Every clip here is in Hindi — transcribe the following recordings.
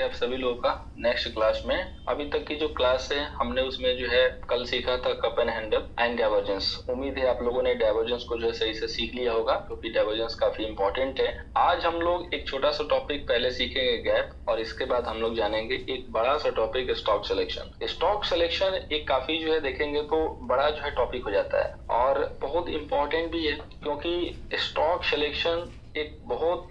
है आप सभी लोगों का नेक्स्ट क्लास में। अभी तक की जो क्लास है हमने उसमें जो है कल सीखा था cup and handle and divergence. उम्मीद है आप लोगों ने डाइवर्जेंस को जो है सही से सीख लिया होगा, क्योंकि डाइवर्जेंस काफी इंपॉर्टेंट है। आज हम लोग एक छोटा सा टॉपिक पहले सीखेंगे गैप, और इसके बाद हम लोग जानेंगे एक बड़ा सा topic stock selection. Stock selection एक काफी जो है देखेंगे तो बड़ा जो है टॉपिक हो जाता है और बहुत इंपॉर्टेंट भी है, क्योंकि स्टॉक सिलेक्शन एक बहुत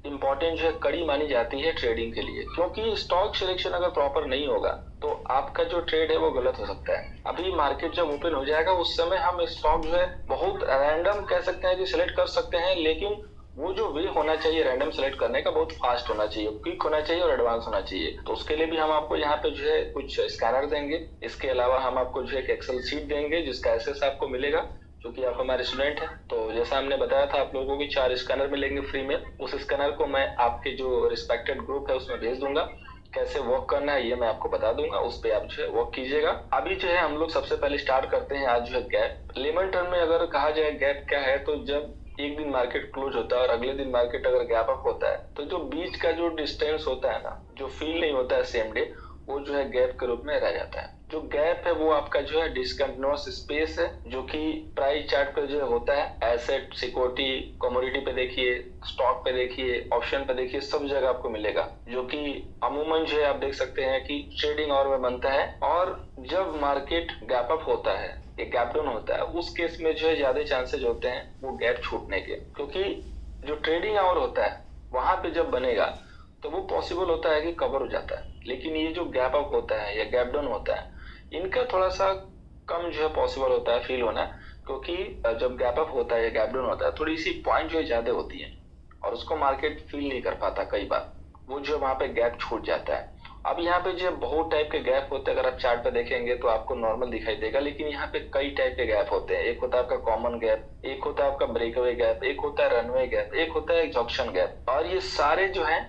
इंपॉर्टेंट जो है कड़ी मानी जाती है ट्रेडिंग के लिए। क्योंकि स्टॉक सिलेक्शन अगर प्रॉपर नहीं होगा तो आपका जो ट्रेड है वो गलत हो सकता है। अभी मार्केट जब ओपन हो जाएगा उस समय हम स्टॉक जो है बहुत रैंडम कह सकते हैं कि सिलेक्ट कर सकते हैं, लेकिन वो जो वे होना चाहिए रैंडम सेलेक्ट करने का बहुत फास्ट होना चाहिए, क्विक होना चाहिए और एडवांस होना चाहिए। तो उसके लिए भी हम आपको यहाँ पे जो है कुछ स्कैनर देंगे। इसके अलावा हम आपको जो है एक एक्सेल शीट देंगे जिसका एक्सेस आपको मिलेगा, क्योंकि आप हमारे स्टूडेंट हैं। तो जैसा हमने बताया था आप लोगों को कि 4 स्कैनर मिलेंगे फ्री में। उस स्कैनर को मैं आपके जो रिस्पेक्टेड ग्रुप है उसमें भेज दूंगा। कैसे वर्क करना है ये मैं आपको बता दूंगा, उस पे आप जो है वर्क कीजिएगा। अभी जो है हम लोग सबसे पहले स्टार्ट करते हैं आज जो है गैप। लेमन टर्म में अगर कहा जाए गैप क्या है, तो जब एक दिन मार्केट क्लोज होता है और अगले दिन मार्केट अगर गैप अप होता है तो जो बीच का जो डिस्टेंस होता है ना, जो फील नहीं होता है सेम डे, वो जो है गैप के रूप में रह जाता है। जो गैप है वो आपका जो है डिसकंटिन्यूअस स्पेस है, जो कि प्राइस चार्ट पे जो होता है। एसेट, सिक्योरिटी, कमोडिटी पे देखिए, स्टॉक पे देखिए, ऑप्शन पे देखिए, सब जगह आपको मिलेगा, जो कि अमूमन जो है आप देख सकते हैं कि ट्रेडिंग आवर में बनता है। और जब मार्केट गैप अप होता है, एक गैप डाउन होता है, उस केस में जो है ज्यादा चांसेस होते हैं वो गैप छूटने के, क्योंकि जो ट्रेडिंग आवर होता है वहां पे जब बनेगा तो वो पॉसिबल होता है कि कवर हो जाता है। लेकिन ये जो गैप अप होता है या गैप डाउन होता है, इनका थोड़ा सा कम जो है पॉसिबल होता है फील होना, क्योंकि जब गैप अप होता है या गैप डाउन होता है थोड़ी सी पॉइंट जो है ज्यादा होती है और उसको मार्केट फील नहीं कर पाता। कई बार वो जो वहां पे गैप छूट जाता है। अब यहाँ पे जो बहुत टाइप के गैप होते हैं, अगर आप चार्ट पे देखेंगे तो आपको नॉर्मल दिखाई देगा, लेकिन यहाँ पे कई टाइप के गैप होते हैं। एक होता है आपका कॉमन गैप, एक होता है आपका ब्रेकअवे गैप, एक होता है रनवे गैप, एक होता है एग्जॉक्शन गैप। और ये सारे जो है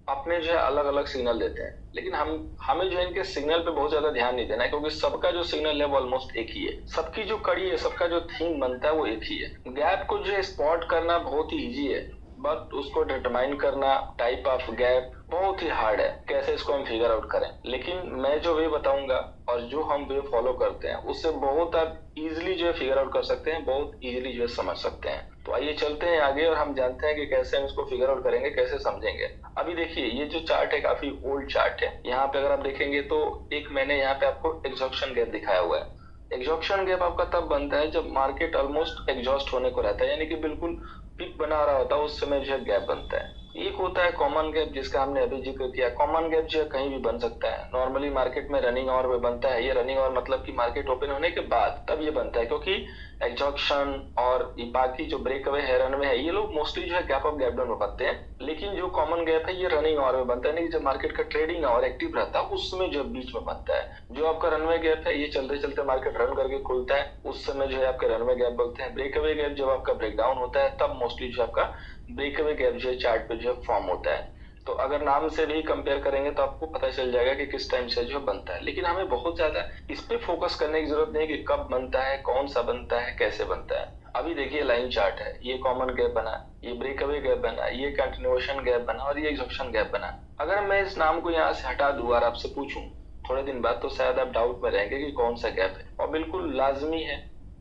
अपने जो है अलग अलग सिग्नल देते हैं, लेकिन हमें जो है इनके सिग्नल पे बहुत ज्यादा ध्यान नहीं देना है, क्योंकि सबका जो सिग्नल है वो ऑलमोस्ट एक ही है। सबकी जो कड़ी है, सबका जो थीम बनता है वो एक ही है। गैप को जो है स्पॉट करना बहुत ही इजी है, बट उसको डिटरमाइन करना टाइप ऑफ गैप बहुत ही हार्ड है, कैसे इसको हम फिगर आउट करें। लेकिन मैं जो वे बताऊंगा और जो हम वे फॉलो करते हैं उससे बहुत आप इजीली जो है फिगर आउट कर सकते हैं, बहुत इजीली जो है समझ सकते हैं। तो आइए चलते हैं आगे और हम जानते हैं कि कैसे हम इसको फिगर आउट करेंगे, कैसे समझेंगे। अभी देखिए ये जो चार्ट है काफी ओल्ड चार्ट है। यहाँ पे अगर आप देखेंगे तो एक मैंने यहाँ पे आपको एग्जॉक्शन गैप दिखाया हुआ है। एग्जॉक्शन गैप आपका तब बनता है जब मार्केट ऑलमोस्ट एग्जॉस्ट होने को रहता है, यानी कि बिल्कुल पिक बना रहा होता है, उस समय जो है गैप बनता है। एक होता है कॉमन गैप, जिसका हमने अभी जिक्र किया। कॉमन गैप जो है कहीं भी बन सकता है, नॉर्मली मार्केट में रनिंग आवर में बनता है। ये रनिंग आवर मतलब कि मार्केट ओपन होने के बाद तब ये बनता है, क्योंकि एग्जॉक्शन और बाकी जो ब्रेकअवे है, रनवे है, ये लोग मोस्टली जो है गैप अप गैप डाउन में बनते हैं। लेकिन जो कॉमन गैप है ये रनिंग आवर में बनता है, नहीं जब मार्केट का ट्रेडिंग आवर एक्टिव रहता है उसमें जो बीच में बनता है। जो आपका रनवे गैप है ये चलते चलते मार्केट रन करके खुलता है, उस समय जो है आपके रनवे गैप बोलते हैं। ब्रेकअवे गैप जब आपका ब्रेकडाउन होता है तब मोस्टली जो आपका ब्रेकअवे गैप जो है चार्ट पे जो है फॉर्म होता है। तो अगर नाम से भी कंपेयर करेंगे तो आपको पता चल जाएगा कि किस टाइम से जो बनता है। लेकिन हमें बहुत ज्यादा इस पे फोकस करने की जरूरत नहीं कि कब बनता है, कौन सा बनता है, कैसे बनता है। अभी देखिए लाइन चार्ट है, ये कॉमन गैप बना, ये ब्रेकअवे गैप बना, ये कंटिन्यूएशन गैप बना और ये एग्जॉक्शन गैप बना। अगर मैं इस नाम को यहाँ से हटा दूं और आपसे पूछूं थोड़े दिन बाद, तो शायद आप डाउट में रहेंगे कि कौन सा गैप है, और बिल्कुल लाजमी है,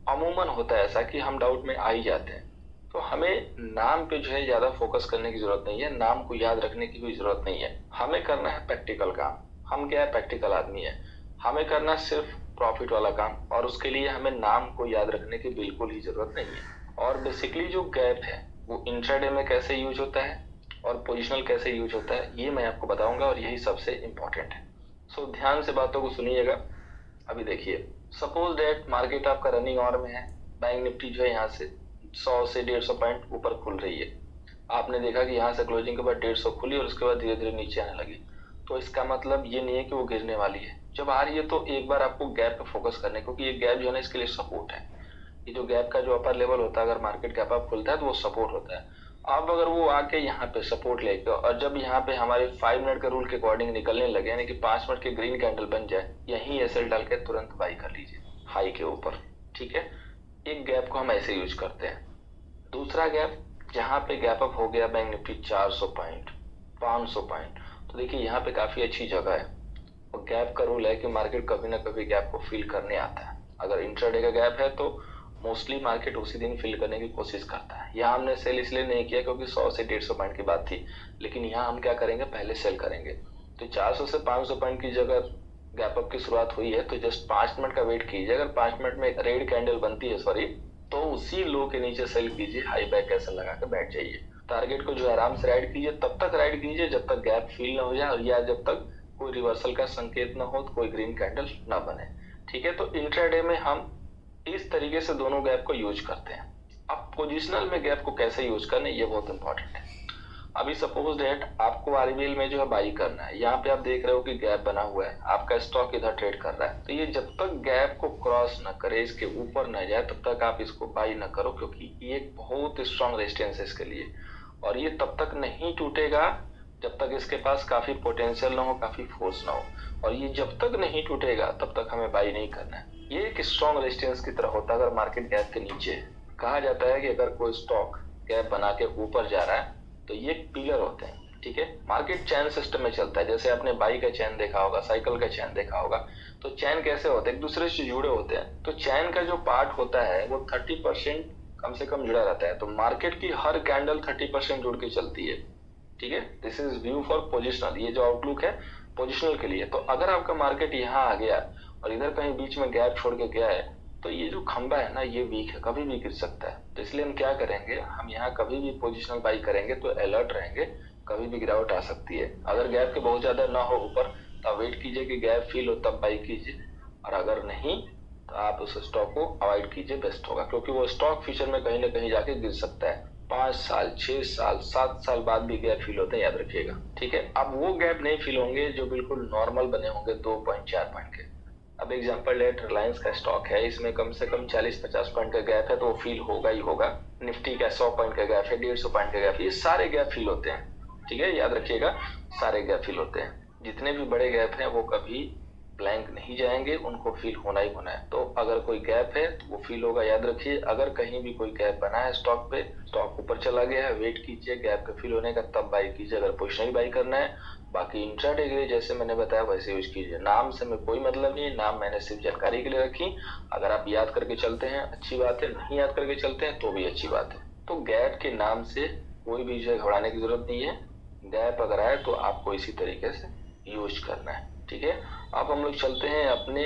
अमूमन होता है ऐसा कि हम डाउट में आ ही जाते हैं। तो हमें नाम पे जो है ज्यादा फोकस करने की जरूरत नहीं है, नाम को याद रखने की भी जरूरत नहीं है। हमें करना है प्रैक्टिकल काम। हम क्या है, प्रैक्टिकल आदमी है। हमें करना सिर्फ प्रॉफिट वाला काम, और उसके लिए हमें नाम को याद रखने की बिल्कुल ही जरूरत नहीं है। और बेसिकली जो गैप है वो इंट्राडे में कैसे यूज होता है और पोजिशनल कैसे यूज होता है ये मैं आपको बताऊंगा, और यही सबसे इंपॉर्टेंट है। सो ध्यान से बातों को सुनिएगा। अभी देखिए, सपोज डेट मार्केट आपका रनिंग आवर में है, बैंक निफ्टी जो है यहाँ से 100 से 150 पॉइंट ऊपर खुल रही है। आपने देखा कि यहाँ से क्लोजिंग के बाद 150 खुली और उसके बाद धीरे धीरे नीचे आने लगी। तो इसका मतलब ये नहीं है कि वो गिरने वाली है। जब आ रही है तो एक बार आपको गैप पे फोकस करने, क्योंकि ये गैप जो है ना इसके लिए सपोर्ट है। ये जो गैप का जो अपर लेवल होता है, अगर मार्केट गैप अप खुलता है तो वो सपोर्ट होता है। अब अगर वो आके यहाँ पे सपोर्ट लेके और जब यहाँ पे हमारे 5 मिनट के रूल के अकॉर्डिंग निकलने लगे, यानी कि 5 मिनट के ग्रीन कैंडल बन जाए, यही एसएल डाल के तुरंत बाई कर लीजिए हाई के ऊपर। ठीक है, एक गैप को हम ऐसे यूज करते हैं। दूसरा गैप, जहां पे गैप अप हो गया बैंक निफ्टी 400 पॉइंट, 500 पॉइंट, तो देखिए यहाँ पे काफी अच्छी जगह है, और गैप का रूल है कि मार्केट कभी ना कभी गैप को फिल करने आता है। अगर इंट्राडे का गैप है तो मोस्टली मार्केट उसी दिन फिल करने की कोशिश करता है। यहाँ हमने सेल इसलिए नहीं किया क्योंकि 100 से 150 पॉइंट की बात थी, लेकिन यहाँ हम क्या करेंगे, पहले सेल करेंगे। तो 400 से 500 पॉइंट की जगह गैप अप की शुरुआत हुई है तो जस्ट 5 मिनट का वेट कीजिए। अगर 5 मिनट में एक रेड कैंडल बनती है सॉरी, तो उसी लो के नीचे सेल कीजिए, हाई बाय कैसल लगा के बैठ जाइए। टारगेट को जो आराम से राइड कीजिए, तब तक राइड कीजिए जब तक गैप फिल ना हो जाए, और या जब तक कोई रिवर्सल का संकेत ना हो, कोई ग्रीन कैंडल ना बने। ठीक है, तो इंट्राडे में हम इस तरीके से दोनों गैप को यूज करते हैं। अब पोजिशनल में गैप को कैसे यूज करना है, ये बहुत इंपॉर्टेंट है। अभी सपोज डेट आपको आरबीएल में जो है बाई करना है, यहाँ पे आप देख रहे हो कि गैप बना हुआ है, आपका स्टॉक इधर ट्रेड कर रहा है, तो ये जब तक गैप को क्रॉस ना करे, इसके ऊपर ना जाए, तब तक आप इसको बाई ना करो, क्योंकि ये एक बहुत स्ट्रॉन्ग रेजिस्टेंस है इसके लिए। और ये तब तक नहीं टूटेगा जब तक इसके पास काफी पोटेंशियल ना हो, काफी फोर्स ना हो, और ये जब तक नहीं टूटेगा तब तक हमें बाई नहीं करना है। ये एक स्ट्रॉन्ग रेजिस्टेंस की तरह होता है अगर मार्केट गैप के नीचे है। कहा जाता है कि अगर कोई स्टॉक गैप बना के ऊपर जा रहा है तो ये पिलर होते हैं। ठीक है, मार्केट चैन सिस्टम में चलता है। जैसे आपने बाई का चैन देखा होगा, साइकिल का चैन देखा होगा, तो चैन कैसे होते हैं, एक दूसरे से जुड़े होते हैं। तो चैन का जो पार्ट होता है वो 30% कम से कम जुड़ा रहता है। तो मार्केट की हर कैंडल 30% जुड़ के चलती है। ठीक है, this is view for positional, ये जो आउटलुक है पोजिशनल के लिए। तो अगर आपका मार्केट यहाँ आ गया और इधर कहीं बीच में गैप छोड़ के गया है, तो ये जो खंबा है ना, ये वीक है, कभी भी गिर सकता है। तो इसलिए हम क्या करेंगे, हम यहाँ कभी भी पोजिशनल बाई करेंगे तो अलर्ट रहेंगे, कभी भी गिरावट आ सकती है। अगर गैप के बहुत ज्यादा ना हो ऊपर, तब वेट कीजिए कि गैप फिल हो तब बाई कीजिए, और अगर नहीं तो आप उस स्टॉक को अवॉइड कीजिए, बेस्ट होगा। क्योंकि वो स्टॉक फ्यूचर में कहीं ना कहीं जाके गिर सकता है। 5 साल 6 साल 7 साल बाद भी गैप फिल होते हैं, याद रखिएगा। ठीक है, अब वो गैप नहीं फिल होंगे जो बिल्कुल नॉर्मल बने होंगे 2.4 पॉइंट के। अब एग्जांपल लेट रिलायंस का स्टॉक है, इसमें कम से कम 40-50 पॉइंट का गैप है, तो वो फील होगा ही होगा। निफ्टी का 100 पॉइंट का गैप है, 150 पॉइंट का गैप है, ये सारे गैप फील होते हैं। ठीक है, याद रखिएगा, सारे गैप फील होते हैं। जितने भी बड़े गैप हैं वो कभी ब्लैंक नहीं जाएंगे, उनको फील होना ही होना है। तो अगर कोई गैप है तो वो फील होगा, याद रखिए। अगर कहीं भी कोई गैप बना है स्टॉक पे, स्टॉक ऊपर चला गया है, वेट कीजिए गैप के फील होने का, तब बाई कीजिए अगर पोजिशनल बाई करना है। बाकी इंट्राडे के लिए जैसे मैंने बताया वैसे यूज कीजिए। नाम से हमें कोई मतलब नहीं है, नाम मैंने सिर्फ जानकारी के लिए रखी। अगर आप याद करके चलते हैं अच्छी बात है, नहीं याद करके चलते हैं तो भी अच्छी बात है। तो गैप के नाम से कोई भी जो घबराने की जरूरत नहीं है। गैप अगर आए तो आपको इसी तरीके से यूज करना है। ठीक है, अब हम लोग चलते हैं अपने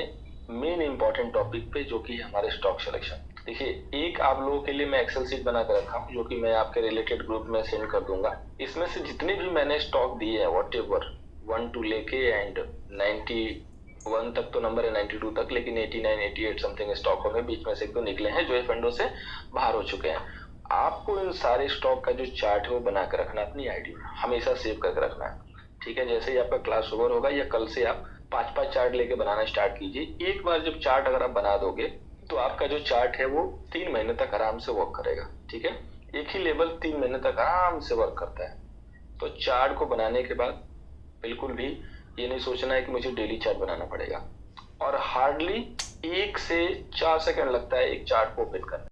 मेन इंपॉर्टेंट टॉपिक पे, जो कि हमारे स्टॉक सिलेक्शन। देखिए, एक आप लोगों के लिए मैं एक्सेल शीट बना कर रखा हूँ, जो कि मैं आपके रिलेटेड ग्रुप में सेंड कर दूंगा। इसमें से जितने भी मैंने स्टॉक दिए हैं, वॉट एवर 1 to लेके एंड 91 तक तो नंबर है, 92 तक, लेकिन 89 88 समथिंग स्टॉक होंगे, बीच में से एक दो निकले हैं जो एफ एंडो से बाहर हो चुके हैं। आपको इन सारे स्टॉक का जो चार्ट है वो बना कर रखना, अपनी आईडी में हमेशा सेव करके रखना है। ठीक है, जैसे ही आपका क्लास ओवर होगा या कल से आप 5-5 चार्ट लेके बनाना स्टार्ट कीजिए। एक बार जब चार्ट अगर आप बना दोगे तो आपका जो चार्ट है वो 3 महीने तक आराम से वर्क करेगा। ठीक है, एक ही लेवल 3 महीने तक आराम से वर्क करता है। तो चार्ट को बनाने के बाद बिल्कुल भी ये नहीं सोचना है कि मुझे डेली चार्ट बनाना पड़ेगा, और हार्डली 1 से 4 सेकंड लगता है एक चार्ट को ओपन करने